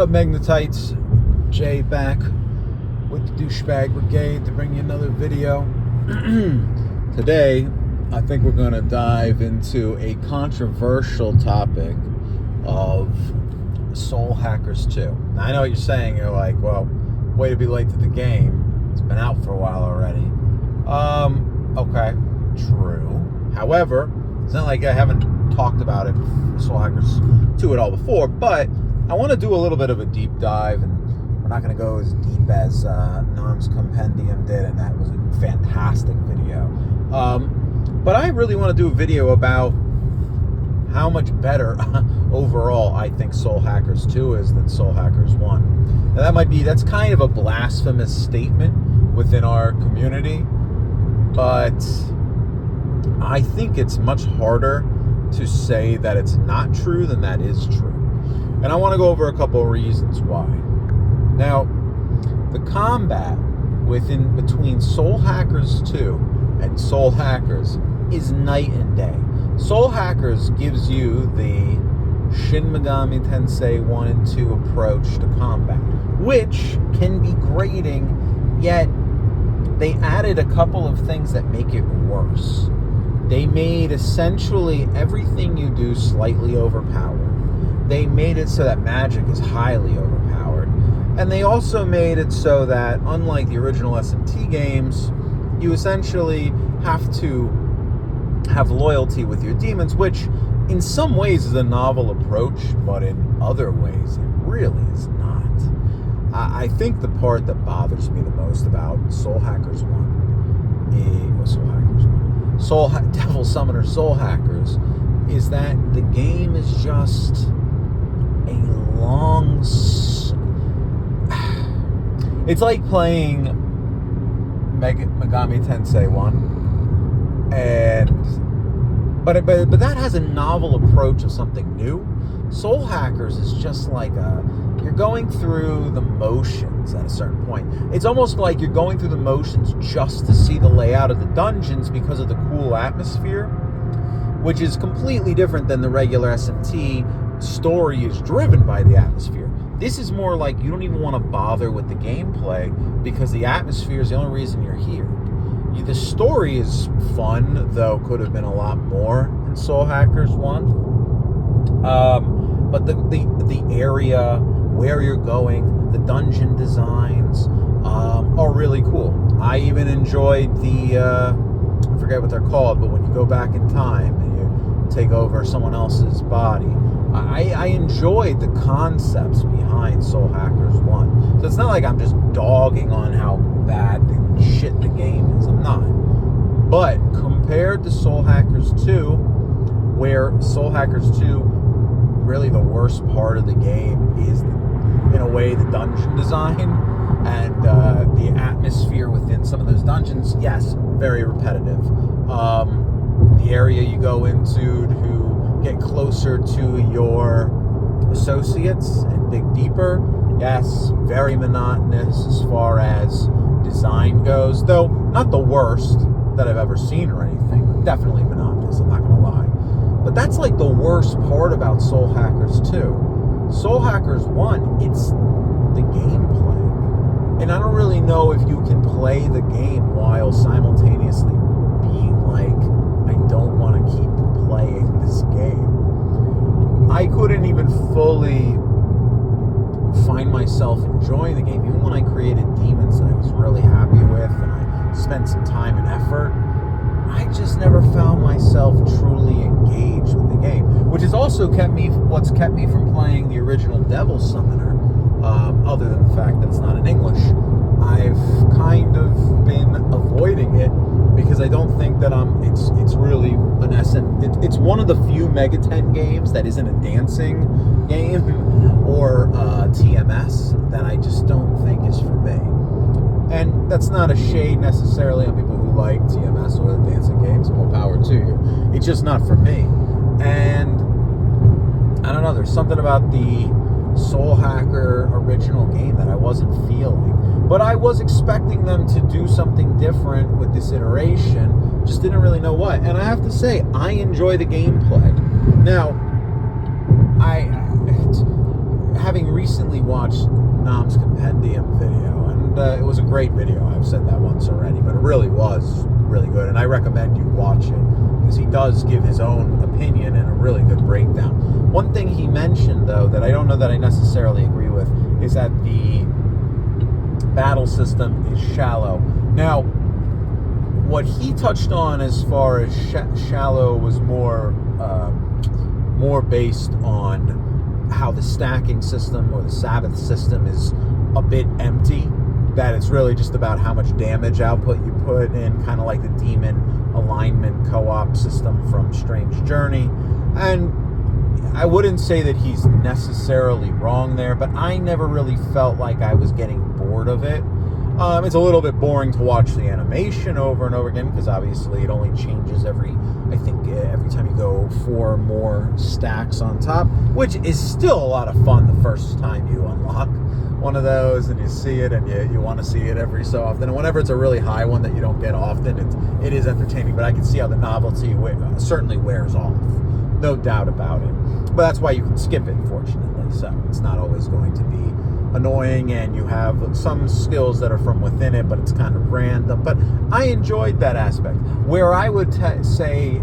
What up, Magnetites? Jay back with the Douchebag Brigade to bring you another video. Today, I think we're going to dive into a controversial topic of Soul Hackers 2. Now, I know what you're saying. You're like, well, way to be late to the game. It's been out for a while already. Okay, true. However, it's not like I haven't talked about it, Soul Hackers 2 at all before, but I want to do a little bit of a deep dive, and we're not going to go as deep as Nom's Compendium did, and that was a fantastic video. But I really want to do a video about how much better overall I think Soul Hackers 2 is than Soul Hackers 1. Now that's kind of a blasphemous statement within our community, but I think it's much harder to say that it's not true than that is true. And I want to go over a couple of reasons why. Now, the combat between Soul Hackers 2 and Soul Hackers is night and day. Soul Hackers gives you the Shin Megami Tensei 1 and 2 approach to combat, which can be grating, yet they added a couple of things that make it worse. They made essentially everything you do slightly overpowered. They made it so that magic is highly overpowered. And they also made it so that, unlike the original S&T games, you essentially have to have loyalty with your demons, which in some ways is a novel approach, but in other ways it really is not. I think the part that bothers me the most about Soul Hackers 1 is Devil Summoner Soul Hackers is that the game is just a long... It's like playing Megami Tensei 1, but that has a novel approach of something new. Soul Hackers is just like you're going through the motions at a certain point. It's almost like you're going through the motions just to see the layout of the dungeons because of the cool atmosphere, which is completely different than the regular S&T. Story is driven by the atmosphere. This is more like you don't even want to bother with the gameplay because the atmosphere is the only reason you're here. The story is fun, though could have been a lot more in Soul Hackers 1. But the area, where you're going, the dungeon designs are really cool. I even enjoyed I forget what they're called, but when you go back in time and you take over someone else's body, I enjoyed the concepts behind Soul Hackers 1. So it's not like I'm just dogging on how bad and shit the game is. I'm not. But compared to Soul Hackers 2, where Soul Hackers 2, really the worst part of the game is, in a way, the dungeon design and the atmosphere within some of those dungeons. Yes, very repetitive. The area you go into to get closer to your associates and dig deeper, yes, very monotonous as far as design goes, though not the worst that I've ever seen or anything, but definitely monotonous, I'm not gonna lie. But that's like the worst part about Soul Hackers 2. Soul Hackers 1, it's the gameplay. And I don't really know if you can play the game while simultaneously being like, I don't want to keep playing this game. I couldn't even fully find myself enjoying the game, even when I created demons that I was really happy with and I spent some time and effort. I just never found myself truly engaged with the game, which has also what's kept me from playing the original Devil Summoner, other than the fact that it's not in English. I've kind of been avoiding it because I don't think that it's really an it's one of the few Megaten games that isn't a dancing game or TMS that I just don't think is for me. And that's not a shade necessarily on people who like TMS or the dancing games. More power to you. It's just not for me. And I don't know, there's something about the Soul Hacker original game that I wasn't feeling. But I was expecting them to do something different with this iteration. Just didn't really know what. And I have to say, I enjoy the gameplay. Now, having recently watched Nam's Compendium video, and it was a great video. I've said that once already, but it really was really good, and I recommend you watch it because he does give his own opinion and a really good breakdown. One thing he mentioned, though, that I don't know that I necessarily agree with is that the battle system is shallow. Now, what he touched on as far as shallow was more based on how the stacking system or the Sabbath system is a bit empty, that it's really just about how much damage output you put in, kind of like the demon alignment co-op system from Strange Journey. And I wouldn't say that he's necessarily wrong there, but I never really felt like I was getting bored of it. It's a little bit boring to watch the animation over and over again because obviously it only changes every time you go 4 more stacks on top, which is still a lot of fun the first time you unlock one of those and you see it and you want to see it every so often. And whenever it's a really high one that you don't get often, it is entertaining, but I can see how the novelty certainly wears off. No doubt about it. But that's why you can skip it, fortunately. So it's not always going to be annoying, and you have some skills that are from within it, but it's kind of random. But I enjoyed that aspect. Where I would say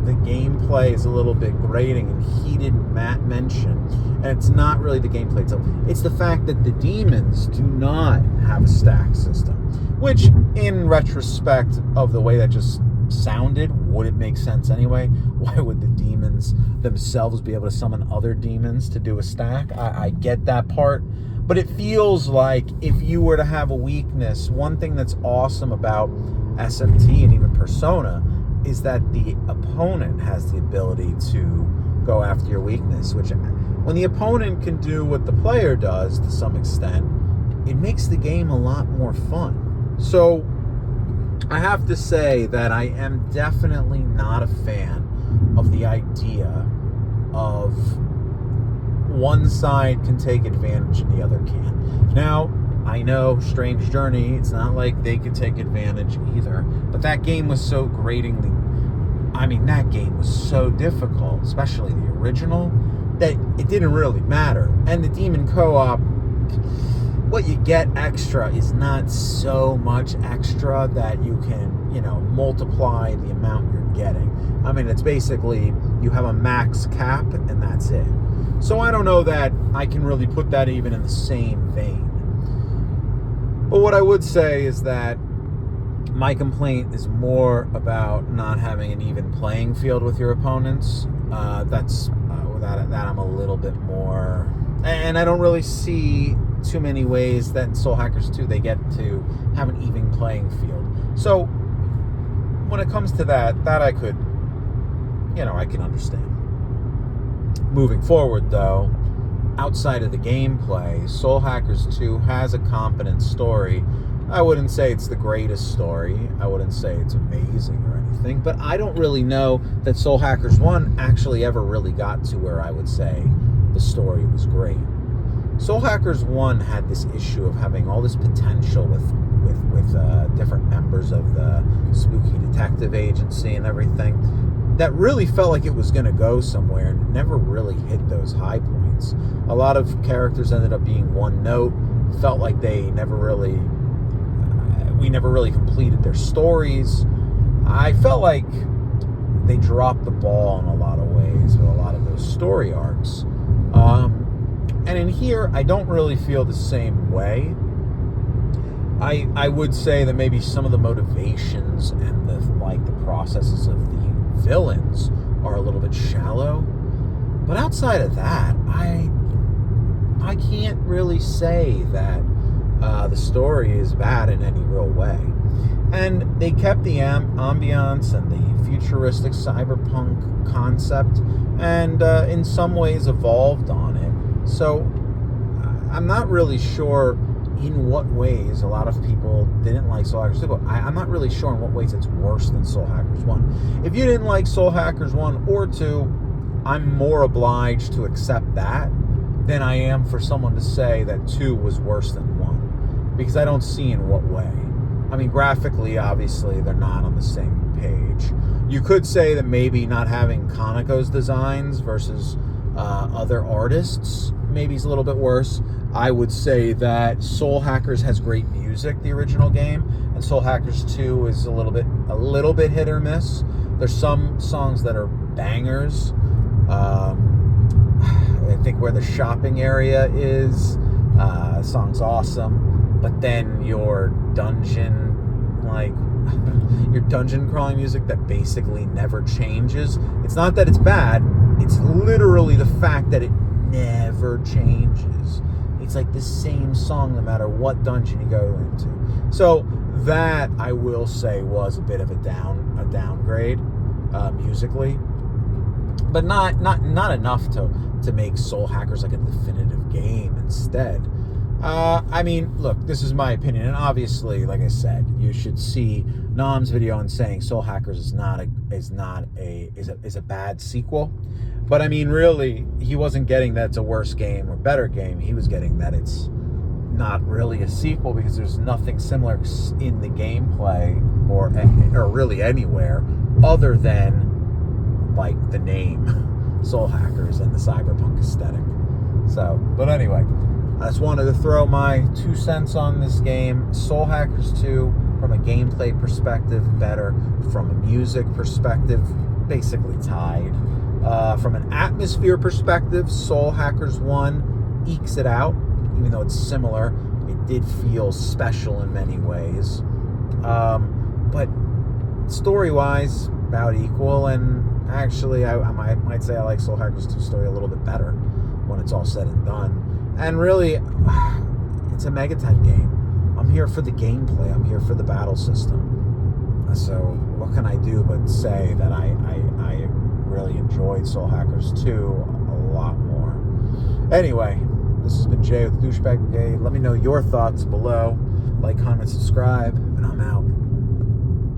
the gameplay is a little bit grating, and he didn't mention, and it's not really the gameplay itself, it's the fact that the demons do not have a stack system, which in retrospect of the way that just sounded, would it make sense anyway? Why would the demons themselves be able to summon other demons to do a stack? I get that part, but it feels like if you were to have a weakness, one thing that's awesome about SMT and even Persona is that the opponent has the ability to go after your weakness, which when the opponent can do what the player does to some extent, it makes the game a lot more fun. So I have to say that I am definitely not a fan of the idea of one side can take advantage and the other can't. Now, I know Strange Journey, it's not like they could take advantage either, but that game was so that game was so difficult, especially the original, that it didn't really matter. And the Demon Co-op, what you get extra is not so much extra that you can, multiply the amount you're getting. I mean, it's basically you have a max cap and that's it. So I don't know that I can really put that even in the same vein. But what I would say is that my complaint is more about not having an even playing field with your opponents. That I'm a little bit more, and I don't really see too many ways that in Soul Hackers 2 they get to have an even playing field. So when it comes to that I could, I can understand. Moving forward though, outside of the gameplay, Soul Hackers 2 has a competent story. I wouldn't say it's the greatest story. I wouldn't say it's amazing or anything, but I don't really know that Soul Hackers 1 actually ever really got to where I would say the story was great. Soul Hackers 1 had this issue of having all this potential with different members of the spooky detective agency and everything that really felt like it was going to go somewhere and it never really hit those high points. A lot of characters ended up being one note, felt like we never really completed their stories. I felt like they dropped the ball in a lot of ways with a lot of those story arcs. And in here, I don't really feel the same way. I would say that maybe some of the motivations and the processes of the villains are a little bit shallow. But outside of that, I can't really say that the story is bad in any real way. And they kept the ambiance and the futuristic cyberpunk concept and in some ways evolved on it. So I'm not really sure in what ways a lot of people didn't like Soul Hackers 2, but I'm not really sure in what ways it's worse than Soul Hackers 1. If you didn't like Soul Hackers 1 or 2, I'm more obliged to accept that than I am for someone to say that 2 was worse than 1. Because I don't see in what way. I mean, graphically, obviously, they're not on the same page. You could say that maybe not having Kaneko's designs versus other artists maybe is a little bit worse. I would say that Soul Hackers has great music, the original game, and Soul Hackers 2 is a little bit hit or miss. There's some songs that are bangers. I think where the shopping area is, song's awesome, but then your dungeon crawling music that basically never changes. It's not that it's bad, it's literally the fact that it never changes. It's like the same song no matter what dungeon you go into. So that, I will say, was a bit of a downgrade musically, but not enough to make Soul Hackers like a definitive game instead. I mean, look, this is my opinion, and obviously, like I said, you should see Nam's video on saying Soul Hackers is a bad sequel. But I mean, really, he wasn't getting that it's a worse game or better game. He was getting that it's not really a sequel because there's nothing similar in the gameplay or really anywhere other than like the name Soul Hackers and the cyberpunk aesthetic. So, but anyway, I just wanted to throw my 2 cents on this game. Soul Hackers 2, from a gameplay perspective, better. From a music perspective, basically tied. From an atmosphere perspective, Soul Hackers 1 ekes it out, even though it's similar. It did feel special in many ways. But story-wise, about equal, and actually, I might say I like Soul Hackers 2 story a little bit better when it's all said and done. And really, it's a Megaten game. I'm here for the gameplay. I'm here for the battle system. So what can I do but say that I really enjoyed Soul Hackers 2 a lot more. Anyway, this has been Jay with Douchebag Brigade. Let me know your thoughts below. Like, comment, subscribe, and I'm out.